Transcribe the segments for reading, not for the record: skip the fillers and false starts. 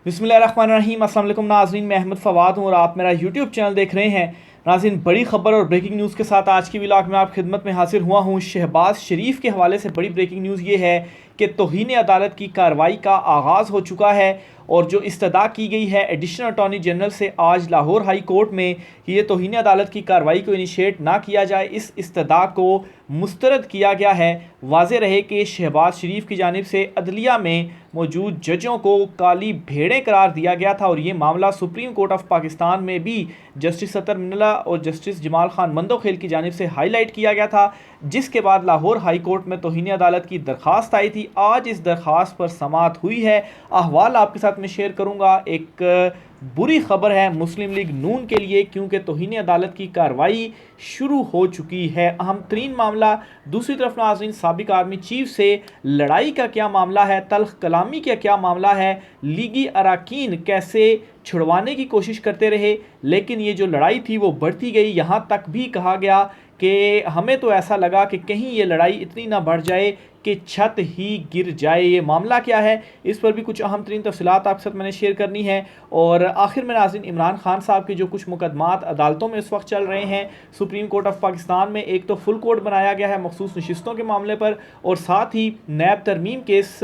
बिस्मिल्लाहिर्रहमानिर्रहीम। अस्सलाम वालेकुम नाज़रीन, मैं अहमद फ़वाद हूँ और आप मेरा यूट्यूब चैनल देख रहे हैं। नाज़रीन, बड़ी खबर और ब्रेकिंग न्यूज़ के साथ आज की व्लॉग में आप खिदमत में हाजिर हुआ हूँ। शहबाज शरीफ के हवाले से बड़ी ब्रेकिंग न्यूज़ ये है कि तौहीन अदालत की कार्रवाई का आगाज़ हो चुका है और जो इस्तदा की गई है एडिशनल अटॉर्नी जनरल से आज लाहौर हाई कोर्ट में कि ये तौहीन अदालत की कार्रवाई को इनिशिएट ना किया जाए, इस इस्तदा को मुस्तरद किया गया है। वाज़े रहे कि शहबाज शरीफ की जानिब से अदलिया में मौजूद जजों को काली भेड़ें करार दिया गया था और ये मामला सुप्रीम कोर्ट ऑफ पाकिस्तान में भी जस्टिस सतर मिनला और जस्टिस जमाल खान मंदोखेल की जानिब से हाईलाइट किया गया था, जिसके बाद लाहौर हाई कोर्ट में तौहीन अदालत की दरख्वास्त आई थी। आज इस दरख्वास्त पर समाअत हुई है। अहवाल आपके साथ में शेयर करूँगा। एक बुरी खबर है मुस्लिम लीग नून के लिए, क्योंकि तौहीन अदालत की कार्रवाई शुरू हो चुकी है। अहम तरीन मामला दूसरी तरफ नाज़रीन, साबिक आर्मी चीफ से लड़ाई का क्या मामला है, तल्ख कलामी का क्या मामला है, लीगी अरकान कैसे छुड़वाने की कोशिश करते रहे, लेकिन ये जो लड़ाई थी वो बढ़ती गई। यहाँ तक भी कहा गया कि हमें तो ऐसा लगा कि कहीं ये लड़ाई इतनी ना बढ़ जाए कि छत ही गिर जाए। ये मामला क्या है, इस पर भी कुछ अहम तरीन तफसीलात आपके साथ मैंने शेयर करनी है। और आखिर में नाज़रीन, इमरान खान साहब के जो कुछ मुकदमात अदालतों में इस वक्त चल रहे हैं सुप्रीम कोर्ट ऑफ पाकिस्तान में, एक तो फुल कोर्ट बनाया गया है मखसूस नशिस्तों के मामले पर, और साथ ही नैब तरमीम केस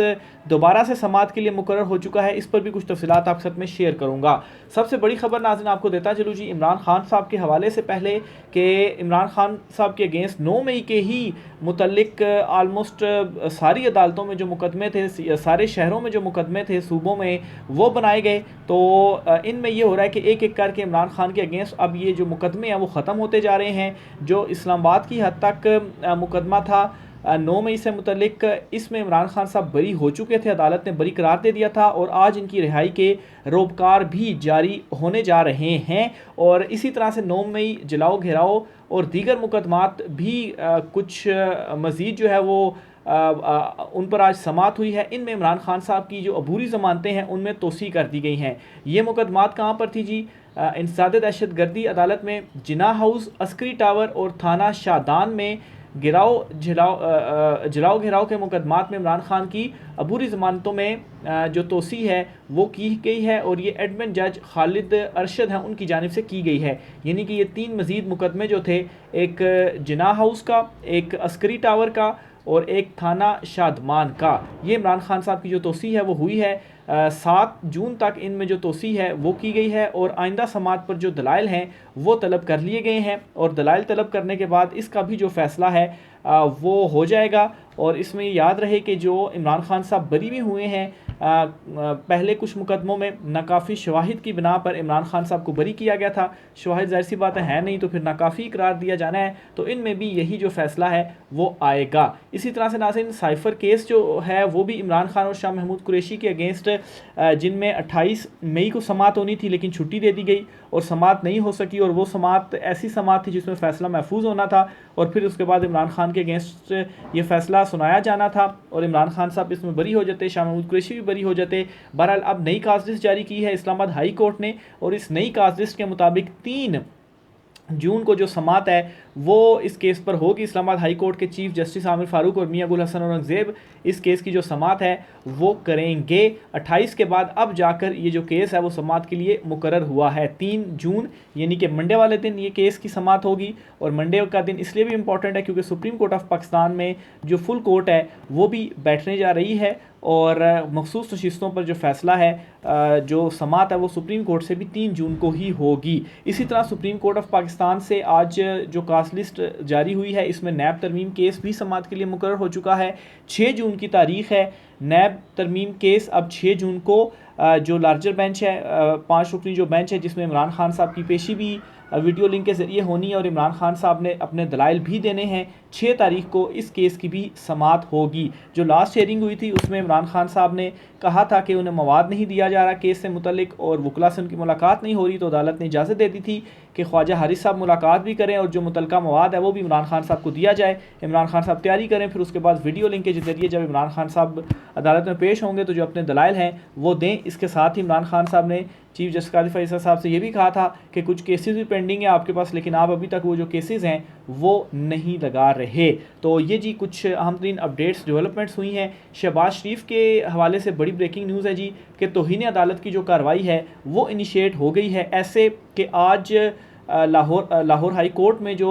दोबारा से समाअत के लिए मुकर्रर हो चुका है। इस पर भी कुछ तफसीलात आपके साथ में शेयर करूँगा। सबसे बड़ी खबर नाज़रीन आपको देता चलूँ जी, इमरान खान साहब के हवाले से पहले कि इमरान खान साहब के अगेंस्ट 9 मई के ही मुतल्लिक आलमोस्ट सारी अदालतों में जो मुकदमे थे, सारे शहरों में जो मुकदमे थे सूबों में, वो बनाए गए। तो इनमें ये हो रहा है कि एक एक करके इमरान खान के अगेंस्ट अब ये जो मुकदमे हैं वो ख़त्म होते जा रहे हैं। जो इस्लामाबाद की हद तक मुकदमा था 9 मई से मुतल्लिक, इसमें इमरान खान साहब बरी हो चुके थे, अदालत ने बरी करार दे दिया था और आज इनकी रिहाई के रोबकार भी जारी होने जा रहे हैं। और इसी तरह से 9 मई जलाओ घेराव और दीगर मुकदमात भी कुछ मज़ीद जो है वो उन पर आज समाअत हुई है। इनमें इमरान खान साहब की जो अबूरी ज़मानतें हैं उनमें तोसी कर दी गई हैं। ये मुकदमात कहाँ पर थी जी? इंसदाद दहशत गर्दी अदालत में, जिना हाउस, अस्करी टावर और थाना शादान में जलाओ घेराव के मुकदमात में इमरान खान की अबूरी ज़मानतों में जो तोसी है वो की गई है और ये एडमिन जज खालिद अरशद हैं उनकी जानिब से की गई है। यानी कि ये 3 मज़ीद मुकदमे जो थे, एक जिना हाउस का, एक अस्करी टावर का और एक थाना शादमान का, ये इमरान खान साहब की जो तोसी है वो हुई है। 7 जून तक इनमें जो तोसी है वो की गई है और आइंदा समाअत पर जो दलाइल हैं वो तलब कर लिए गए हैं और दलाइल तलब करने के बाद इसका भी जो फ़ैसला है वो हो जाएगा। और इसमें याद रहे कि जो इमरान खान साहब बरी भी हुए हैं पहले कुछ मुकदमों में, नाकाफ़ी शवाहिद की बिना पर इमरान खान साहब को बरी किया गया था। शवाहिद ज़ाहिर सी बात है नहीं, तो फिर नाकाफ़ी करार दिया जाना है, तो इनमें भी यही जो फ़ैसला है वो आएगा। इसी तरह से नाज़रीन, साइफ़र केस जो है वो भी इमरान खान और शाह महमूद कुरैशी के अगेंस्ट, जिनमें 28 मई को समाअत होनी थी लेकिन छुट्टी दे दी गई और समाअत नहीं हो सकी, और वो समाअत ऐसी समाअत थी जिसमें फ़ैसला महफूज होना था और फिर उसके बाद इमरान खान के अगेंस्ट ये फ़ैसला सुनाया जाना था और इमरान खान साहब इसमें बरी हो जाते, शाह महमूद कुरैशी भी बरी हो जाते। बहरहाल अब नई काज लिस्ट जारी की है इस्लामाबाद हाई कोर्ट ने और इस नई काज लिस्ट के मुताबिक 3 जून को जो समाअत है वो इस केस पर होगी। इस्लामाबाद हाई कोर्ट के चीफ जस्टिस आमिर फारूक और मियां गुल हसन औरंगज़ेब इस केस की जो समाअत है वो करेंगे। 28 के बाद अब जाकर ये जो केस है वो समाअत के लिए मुकर्रर हुआ है 3 जून, यानी कि मंडे वाले दिन ये केस की समाअत होगी। और मंडे का दिन इसलिए भी इम्पॉर्टेंट है क्योंकि सुप्रीम कोर्ट ऑफ पाकिस्तान में जो फुल कोर्ट है वो भी बैठने जा रही है और मखसूस नशिस्तों पर जो फ़ैसला है, जो समाअत है वो सुप्रीम कोर्ट से भी 3 जून को ही होगी। इसी तरह सुप्रीम कोर्ट ऑफ पाकिस्तान से आज जो कास्ट लिस्ट जारी हुई है इसमें नैब तरमीम केस भी समाअत के लिए मुकर्रर हो चुका है। 6 जून की तारीख़ है नैब तरमीम केस। अब 6 जून को जो लार्जर बेंच है, 5 रुकनी जो बेंच है जिसमें इमरान खान साहब की पेशी भी वीडियो लिंक के ज़रिए होनी है और इमरान खान साहब ने अपने दलाइल भी देने हैं, 6 तारीख को इस केस की भी समाअत होगी। जो लास्ट हेयरिंग हुई थी उसमें इमरान खान साहब ने कहा था कि उन्हें मवाद नहीं दिया जा रहा केस से मुतल्लिक और वकला से उनकी मुलाकात नहीं हो रही, तो अदालत ने इजाज़त दे दी थी कि ख्वाजा हारिस साहब मुलाकात भी करें और जो मुतल्लका मवाद है वो भी इमरान खान साहब को दिया जाए। इमरान खान साहब तैयारी करें, फिर उसके बाद वीडियो लिंक के ज़रिए जब इमरान खान साहब अदालत में पेश होंगे तो जो अपने दलाइल हैं वो दें। इसके साथ ही इमरान खान साहब ने चीफ जस्टिस कादिर फैसल साहब से ये भी कहा था कि कुछ केसेस भी पेंडिंग है आपके पास, लेकिन आप अभी तक वो जो केसेस हैं वो नहीं लगा रहे। तो ये जी कुछ अहम तरीन अपडेट्स डेवलपमेंट्स हुई हैं। शहबाज शरीफ के हवाले से बड़ी ब्रेकिंग न्यूज़ है जी कि तौहीन अदालत की जो कार्रवाई है वो इनिशिएट हो गई है। ऐसे कि आज लाहौर हाई कोर्ट में जो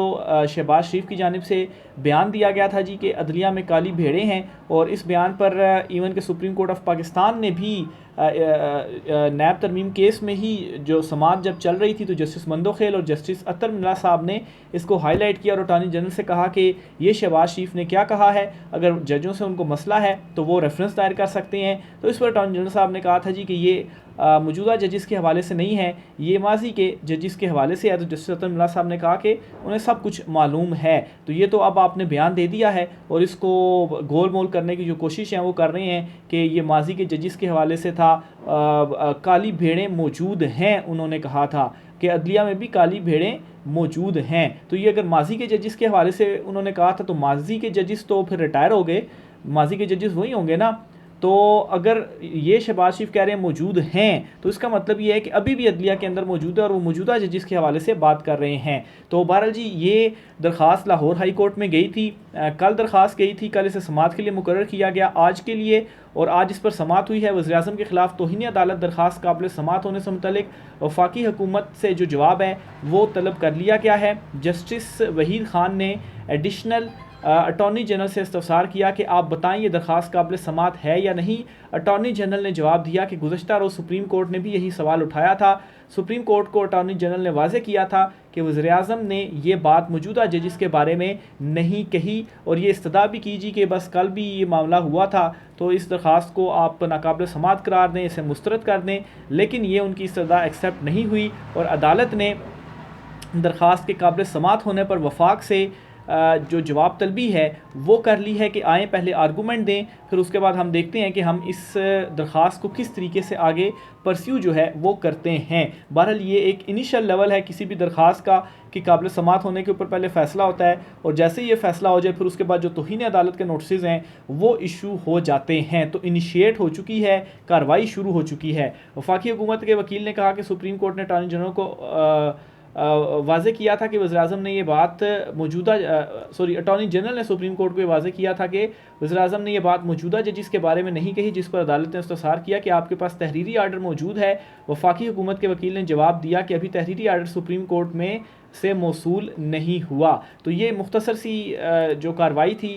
शहबाज शरीफ की जानिब से बयान दिया गया था जी कि अदलिया में काली भेड़ें हैं, और इस बयान पर इवन के सुप्रीम कोर्ट ऑफ पाकिस्तान ने भी नैब तरमीम केस में ही जो समाअत जब चल रही थी तो जस्टिस मंदोखेल और जस्टिस अतर मिल्ला साहब ने इसको हाईलाइट किया और अटॉर्नी जनरल से कहा कि ये शहबाज शरीफ ने क्या कहा है, अगर जजों से उनको मसला है तो वो रेफरेंस दायर कर सकते हैं। तो इस पर अटॉर्नी जनरल साहब ने कहा था जी कि ये मौजूदा जजिस के हवाले से नहीं है, ये माजी के जजिस के हवाले से है। तो जस्टिस अतर मिल्ला साहब ने कहा कि उन्हें सब कुछ मालूम है। तो ये तो अब आपने बयान दे दिया है और इसको गोल मोल करने की जो कोशिश है वो कर रहे हैं कि ये माजी के जजिस के हवाले से था। काली भेड़ें मौजूद हैं, उन्होंने कहा था कि अदलिया में भी काली भेड़ें मौजूद हैं। तो ये अगर माजी के जजिस के हवाले से उन्होंने कहा था तो माजी के जजिस तो फिर रिटायर हो गए, माजी के जजिस वही होंगे ना। तो अगर ये शहबाज शरीफ कह रहे हैं मौजूद हैं तो इसका मतलब ये है कि अभी भी अदलिया के अंदर मौजूद है और वो मौजूदा जजिस के हवाले से बात कर रहे हैं। तो बहरहाल जी ये दरख्वास्त लाहौर हाई कोर्ट में गई थी, कल दरख्वास्त गई थी, कल इसे समाअत के लिए मुकर्रर किया गया आज के लिए, और आज इस पर समाअत हुई है। वज़ीर-ए-आज़म के खिलाफ तौहीन अदालत दरख्वास्त काबिल समाअत होने से मुतल्लिक वफाकी हुकूमत से जो जवाब है वो तलब कर लिया गया है। जस्टिस वहीद खान ने एडिशनल अटॉर्नी जनरल से इस्तफसार किया कि आप बताएं ये दरख्वास्त काबिल समाअत है या नहीं। अटॉर्नी जनरल ने जवाब दिया कि गुज़श्ता रोज़ सुप्रीम कोर्ट ने भी यही सवाल उठाया था। सुप्रीम कोर्ट को अटॉर्नी जनरल ने वाज़ेह किया था कि वज़ीर-ए-आज़म ने ये बात मौजूदा जजिस के बारे में नहीं कही, और ये इस्तदा भी कीजिए कि बस कल भी ये मामला हुआ था तो इस दरख्वास्त को आप नाकाबिल समाअत करार दें, इसे मुस्तरद कर दें। लेकिन ये उनकी इस्तदा एक्सेप्ट नहीं हुई और अदालत ने दरख्वास्त के काबिल समाअत होने पर वफाक से जो जवाब तलबी है वो कर ली है कि आएँ पहले आर्गूमेंट दें, फिर उसके बाद हम देखते हैं कि हम इस दरख्वास्त को किस तरीके से आगे परस्यू जो है वो करते हैं। बहरहाल ये एक इनिशियल लेवल है किसी भी दरख्वास्त का कि काबिल समाअत होने के ऊपर पहले फ़ैसला होता है, और जैसे ये फ़ैसला हो जाए फिर उसके बाद जो तौहीन अदालत के नोटिस हैं वो इशू हो जाते हैं। तो इनिशिएट हो चुकी है, कार्रवाई शुरू हो चुकी है। वफाकी हुकूमत के वकील ने कहा कि सुप्रीम कोर्ट ने अटॉर्नी जनरल को वाज़ेह किया था कि वज़ीर-ए-आज़म ने ये बात अटॉर्नी जनरल ने सुप्रीम कोर्ट को ये वाज़ेह किया था कि वज़ीर-ए-आज़म ने ये बात मौजूदा जजिस के बारे में नहीं कही, जिस पर अदालत ने इस्तफसार किया कि आपके पास तहरीरी आर्डर मौजूद है। वफाकी हुकूमत के वकील ने जवाब दिया कि अभी तहरीरी आर्डर सुप्रीम कोर्ट में से मौसूल नहीं हुआ। तो ये मुख्तसर सी जो कार्रवाई थी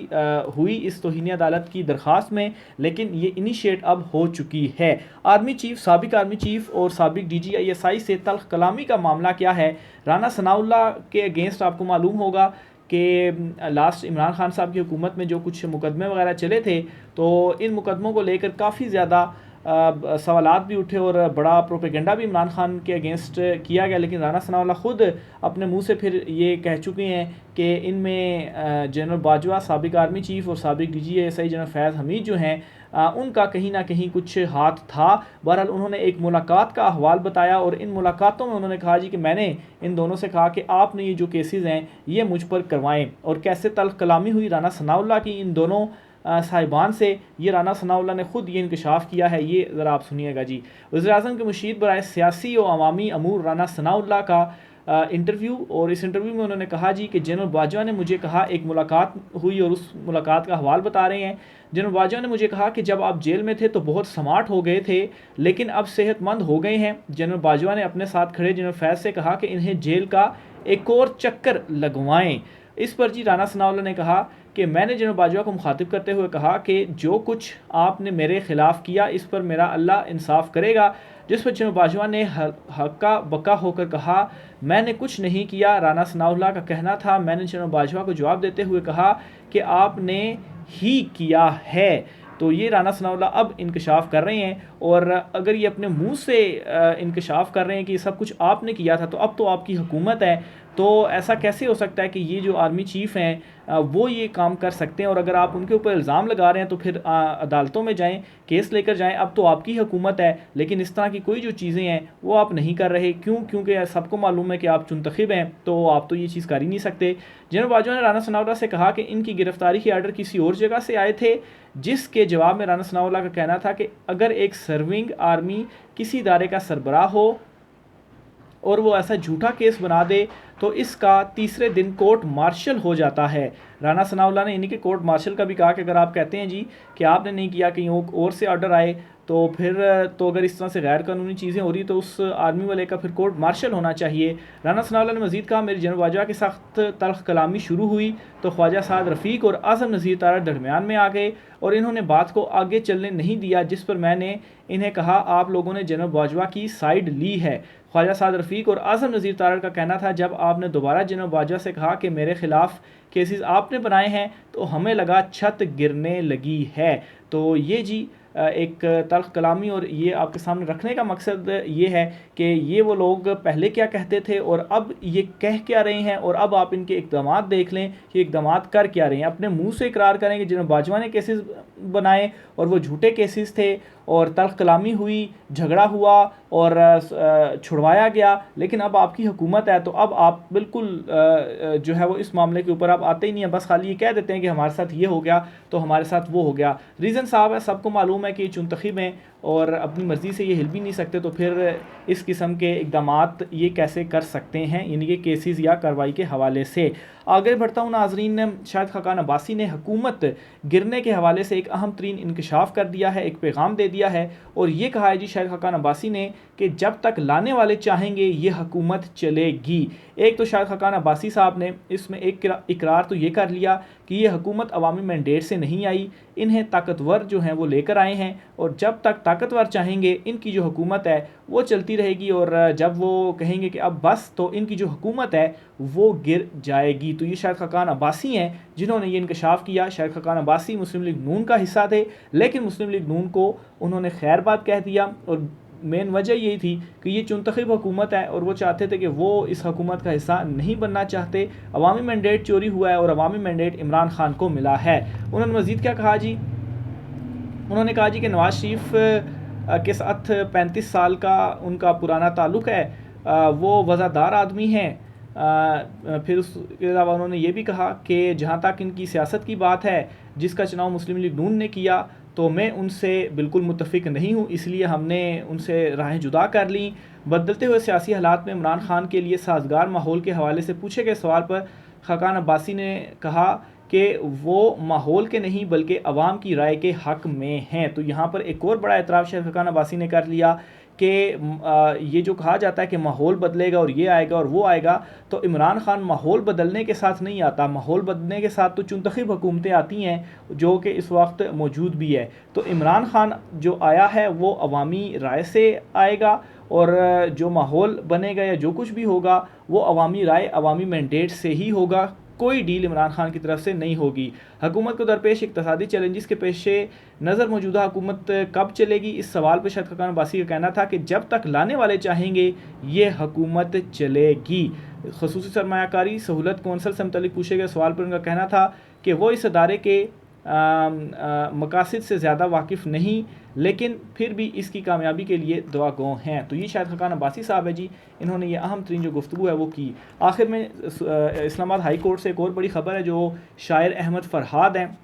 हुई इस तौहीन अदालत की दरख्वास्त में, लेकिन ये इनिशिएट अब हो चुकी है। आर्मी चीफ, साबिक आर्मी चीफ और साबिक DGI-SI से तल्ख कलामी का मामला क्या है? राना सनाउल्लाह के अगेंस्ट आपको मालूम होगा कि लास्ट इमरान खान साहब की हुकूमत में जो कुछ मुकदमे वगैरह चले थे, तो इन मुकदमों को लेकर काफ़ी ज़्यादा सवालात भी उठे और बड़ा प्रोपेगेंडा भी इमरान खान के अगेंस्ट किया गया। लेकिन राना सनाउल्लाह ख़ुद अपने मुंह से फिर ये कह चुके हैं कि इनमें जनरल बाजवा, साबिक आर्मी चीफ और साबिक DGI-SI जनरल फैज़ हमीद जो हैं उनका कहीं ना कहीं कुछ हाथ था। बहरहाल उन्होंने एक मुलाकात का अहवाल बताया और इन मुलाकातों में उन्होंने कहा जी कि मैंने इन दोनों से कहा कि आपने ये जो केसेस हैं ये मुझ पर करवाएं, और कैसे तल्ख कलामी हुई राना सनाउल्लाह की इन दोनों साहिबान से, ये राना सनाउल्लाह ने ख़ुद ये इंकशाफ किया है। ये ज़रा आप सुनिएगा जी। वज़ीर-ए-आज़म के मुशीर बराए सियासी और अवामी अमूर राना सनाउल्लाह का इंटरव्यू, और इस इंटरव्यू में उन्होंने कहा जी कि जनरल बाजवा ने मुझे कहा, एक मुलाकात हुई और उस मुलाकात का हवाल बता रहे हैं। जनरल बाजवा ने मुझे कहा कि जब आप जेल में थे तो बहुत स्मार्ट हो गए थे, लेकिन अब सेहतमंद हो गए हैं। जनरल बाजवा ने अपने साथ खड़े जनरल फैज़ से कहा कि इन्हें जेल का एक और चक्कर लगवाएं। इस पर जी राना सनाउल्लाह ने कहा कि मैंने जनरल बाजवा को मुखातिब करते हुए कहा कि जो कुछ आपने मेरे ख़िलाफ़ किया इस पर मेरा अल्लाह इंसाफ करेगा। जिस पर जनरल बाजवा ने हक्का बक्का होकर कहा मैंने कुछ नहीं किया। राना सनाउल्लाह का कहना था, मैंने जनरल बाजवा को जवाब देते हुए कहा कि आपने ही किया है। तो ये राना सनाउल्लाह अब इंकशाफ कर रहे हैं, और अगर ये अपने मुंह से इंकशाफ कर रहे हैं कि सब कुछ आपने किया था, तो अब तो आपकी हुकूमत है, तो ऐसा कैसे हो सकता है कि ये जो आर्मी चीफ़ हैं वो ये काम कर सकते हैं, और अगर आप उनके ऊपर इल्ज़ाम लगा रहे हैं तो फिर अदालतों में जाएं, केस लेकर जाएं। अब तो आपकी हुकूमत है, लेकिन इस तरह की कोई जो चीज़ें हैं वो आप नहीं कर रहे। क्यों? क्योंकि सबको मालूम है कि आप मुंतखब हैं, तो आप तो ये चीज़ कर ही नहीं सकते। जनरल बाजवा ने राना सनाउल्लाह से कहा कि इनकी गिरफ्तारी के आर्डर किसी और जगह से आए थे, जिसके जवाब में राना सनाउल्लाह का कहना था कि अगर एक सर्विंग आर्मी किसी इदारे का सरबराह हो और वो ऐसा झूठा केस बना दे तो इसका तीसरे दिन कोर्ट मार्शल हो जाता है। राना सनाउल्लाह ने इन्हीं के कोर्ट मार्शल का भी कहा कि अगर आप कहते हैं जी कि आपने नहीं किया, कहीं और से ऑर्डर आए, तो फिर तो अगर इस तरह से गैर कानूनी चीज़ें हो रही तो उस आर्मी वाले का फिर कोर्ट मार्शल होना चाहिए। राना सनाउल्लाह ने मज़ीद कहा, मेरी जनरल बाजवा के सख्त तल्ख कलामी शुरू हुई तो ख्वाजा साद रफ़ीक और आज़म नज़ीर तारड़ दरमियान में आ गए और इन्होंने बात को आगे चलने नहीं दिया, जिस पर मैंने इन्हें कहा आप लोगों ने जनरल बाजवा की साइड ली है। ख्वाजा साद रफ़ीक और आज़म नज़ीर तारड़ का कहना था, जब आपने दोबारा जनरल बाजवा से कहा कि मेरे ख़िलाफ़ केसेस आपने बनाए हैं तो हमें लगा छत गिरने लगी है। तो ये जी एक तल्ख कलामी, और ये आपके सामने रखने का मकसद ये है कि ये वो लोग पहले क्या कहते थे और अब ये कह क्या रहे हैं, और अब आप इनके इक़दामात देख लें कि इक़दामात कर क्या रहे हैं। अपने मुंह से इकरार करें कि जनरल बाजवा ने केसेस बनाए और वो झूठे केसेस थे और तल्ख कलामी हुई, झगड़ा हुआ और छुड़वाया गया, लेकिन अब आपकी हुकूमत है तो अब आप बिल्कुल जो है वो इस मामले के ऊपर आप आते ही नहीं हैं। बस खाली ये कह देते हैं कि हमारे साथ ये हो गया तो हमारे साथ वो हो गया। रीज़न साहब है, सबको मालूम है कि मुंतखब हैं और अपनी मर्ज़ी से ये हिल भी नहीं सकते, तो फिर इस किस्म के इक़दामात ये कैसे कर सकते हैं इनके केसेस या कार्रवाई के हवाले से। आगे बढ़ता हूँ नाज़रीन, शाहिद खाकान अब्बासी ने हुकूमत गिरने के हवाले से एक अहम तरीन इंकशाफ कर दिया है, एक पैगाम दे दिया है और ये कहा है जी शाहिद खाकान अब्बासी ने कि जब तक लाने वाले चाहेंगे ये हुकूमत चलेगी। एक तो शाहिद खाकान अब्बासी साहब ने इसमें एक इकरार तो ये कर लिया कि ये हुकूमत अवामी मैंडेट से नहीं आई, इन्हें ताकतवर जो हैं वो लेकर आए हैं और जब तक ताकतवर चाहेंगे इनकी जो हुकूमत है वो चलती रहेगी, और जब वो कहेंगे कि अब बस तो इनकी जो हुकूमत है वो गिर जाएगी। तो ये शाहिद खाकान अब्बासी हैं जिन्होंने ये इंकशाफ किया। शाहिद खाकान अब्बासी मुस्लिम लीग नून का हिस्सा थे, लेकिन मुस्लिम लीग नून को उन्होंने खैर बात कह दिया और मेन वजह यही थी कि ये मुंतखब हुकूमत है और वो चाहते थे कि वो इस हुकूमत का हिस्सा नहीं बनना चाहते। अवामी मैंडेट चोरी हुआ है और अवामी मैंडेट इमरान खान को मिला है। उन्होंने मज़ीद क्या कहा जी, उन्होंने कहा जी कि नवाज़ शरीफ के साथ 35 साल का उनका पुराना ताल्लुक़ है, वो वज़ादार आदमी हैं। फिर उसके अलावा उन्होंने ये भी कहा कि जहाँ तक इनकी सियासत की बात है, जिसका चुनाव मुस्लिम लीग नून ने किया तो मैं उनसे बिल्कुल मुत्तफ़िक नहीं हूँ, इसलिए हमने उनसे राहें जुदा कर लीं। बदलते हुए सियासी हालात में इमरान खान के लिए साजगार माहौल के हवाले से पूछे गए सवाल पर खाकान अब्बासी ने कहा कि वो माहौल के नहीं बल्कि अवाम की राय के हक़ में हैं। तो यहाँ पर एक और बड़ा एतराफ़ शायद खाकान अब्बासी ने कर लिया कि ये जो कहा जाता है कि माहौल बदलेगा और ये आएगा और वो आएगा, तो इमरान खान माहौल बदलने के साथ नहीं आता, माहौल बदलने के साथ तो मुंतखब हुकूमतें आती हैं जो कि इस वक्त मौजूद भी है। तो इमरान खान जो आया है वो अवामी राय से आएगा और जो माहौल बनेगा या जो कुछ भी होगा वो अवामी राय, अवामी मैंडेट से ही होगा। कोई डील इमरान खान की तरफ से नहीं होगी। हुकूमत को दरपेश इक़्तिसादी चैलेंजेस के पेशे नज़र मौजूदा हुकूमत कब चलेगी, इस सवाल पर शाहिद खाकान अब्बासी का कहना था कि जब तक लाने वाले चाहेंगे ये हुकूमत चलेगी। ख़ुसूसी सरमायाकारी सहूलत कौंसल से मुतल्लिक़ पूछे गए सवाल पर उनका कहना था कि वो इस अदारे के मकासद से ज़्यादा वाकिफ़ नहीं, लेकिन फिर भी इसकी कामयाबी के लिए दुआ गो हैं। तो ये शायद खाकान अब्बासी साहब है जी, इन्होंने ये अहम तरीन जो गुफ्तगू है वो की। आखिर में इस्लामाबाद हाई कोर्ट से एक और बड़ी ख़बर है, जो शायर अहमद फ़रहाद हैं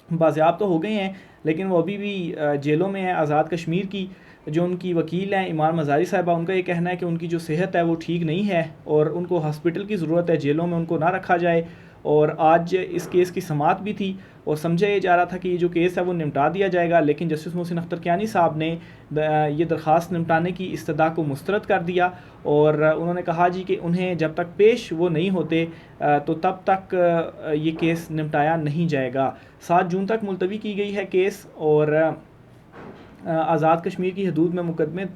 बाज़ियाब तो हो गए हैं लेकिन वो अभी भी जेलों में हैं। आज़ाद कश्मीर की जो उनकी वकील हैं इमाम मज़ारी साहिबा, उनका ये कहना है कि उनकी जो सेहत है वो ठीक नहीं है और उनको हॉस्पिटल की ज़रूरत है, जेलों में उनको ना रखा जाए। और आज इस केस की समाअत भी थी और समझा ये जा रहा था कि ये जो केस है वो निपटा दिया जाएगा, लेकिन जस्टिस मोहसिन अख्तर कियानी साहब ने ये दरख्वास्त निपटाने की इस्तदा को मुस्तरद कर दिया और उन्होंने कहा जी कि उन्हें जब तक पेश वो नहीं होते तो तब तक ये केस निपटाया नहीं जाएगा। 7 जून तक मुलतवी की गई है केस और आज़ाद कश्मीर की हदूद में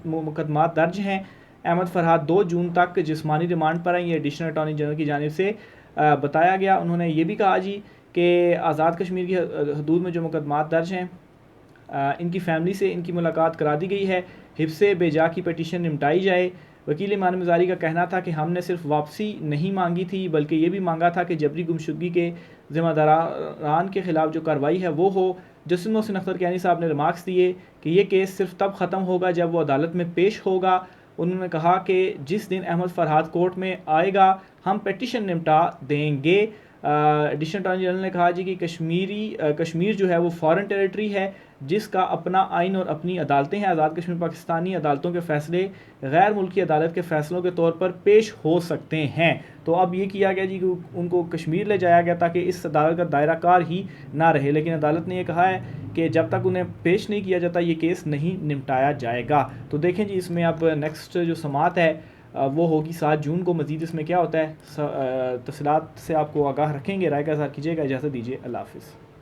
मुकदमात दर्ज हैं। अहमद फ़रहाद 2 जून तक जिस्मानी रिमांड पर हैं, ये एडिशनल अटॉर्नी जनरल की जानिब से बताया गया। उन्होंने ये भी कहा जी कि आज़ाद कश्मीर की हदूद में जो मुकदमात दर्ज हैं इनकी फ़ैमिली से इनकी मुलाकात करा दी गई है, हिफ्ज़े बेजा की पटिशन निपटाई जाए। वकील ईमान मज़ारी का कहना था कि हमने सिर्फ वापसी नहीं मांगी थी बल्कि ये भी मांगा था कि जबरी गुमशुदगी के ज़िम्मेदारान के ख़िलाफ़ जो कार्रवाई है वो हो। जस्टिस मोहसिन अख्तर कैनी साहब ने रिमार्क्स दिए कि ये केस सिर्फ तब ख़त्म होगा जब वो अदालत में पेश होगा। उन्होंने कहा कि जिस दिन अहमद फरहाद कोर्ट में आएगा हम पिटीशन निपटा देंगे। एडिशनल अटॉर्नी जनरल ने कहा जी कि कश्मीर जो है वो फॉरेन टेरिटरी है जिसका अपना आइन और अपनी अदालतें हैं। आज़ाद कश्मीर पाकिस्तानी अदालतों के फ़ैसले गैर मुल्की अदालत के फ़ैसलों के तौर पर पेश हो सकते हैं। तो अब ये किया गया जी कि उनको कश्मीर ले जाया गया ताकि इस अदालत का दायरा कार ही ना रहे, लेकिन अदालत ने यह कहा है कि जब तक उन्हें पेश नहीं किया जाता ये केस नहीं निपटाया जाएगा। तो देखें जी इसमें अब नेक्स्ट जो समात है वो होगी 7 जून को। मज़ीद इसमें क्या होता है तफसीलात से आपको आगाह रखेंगे। राय का इज़हार कीजिएगा। इजाज़त दीजिए। अल्लाह हाफ़िज़।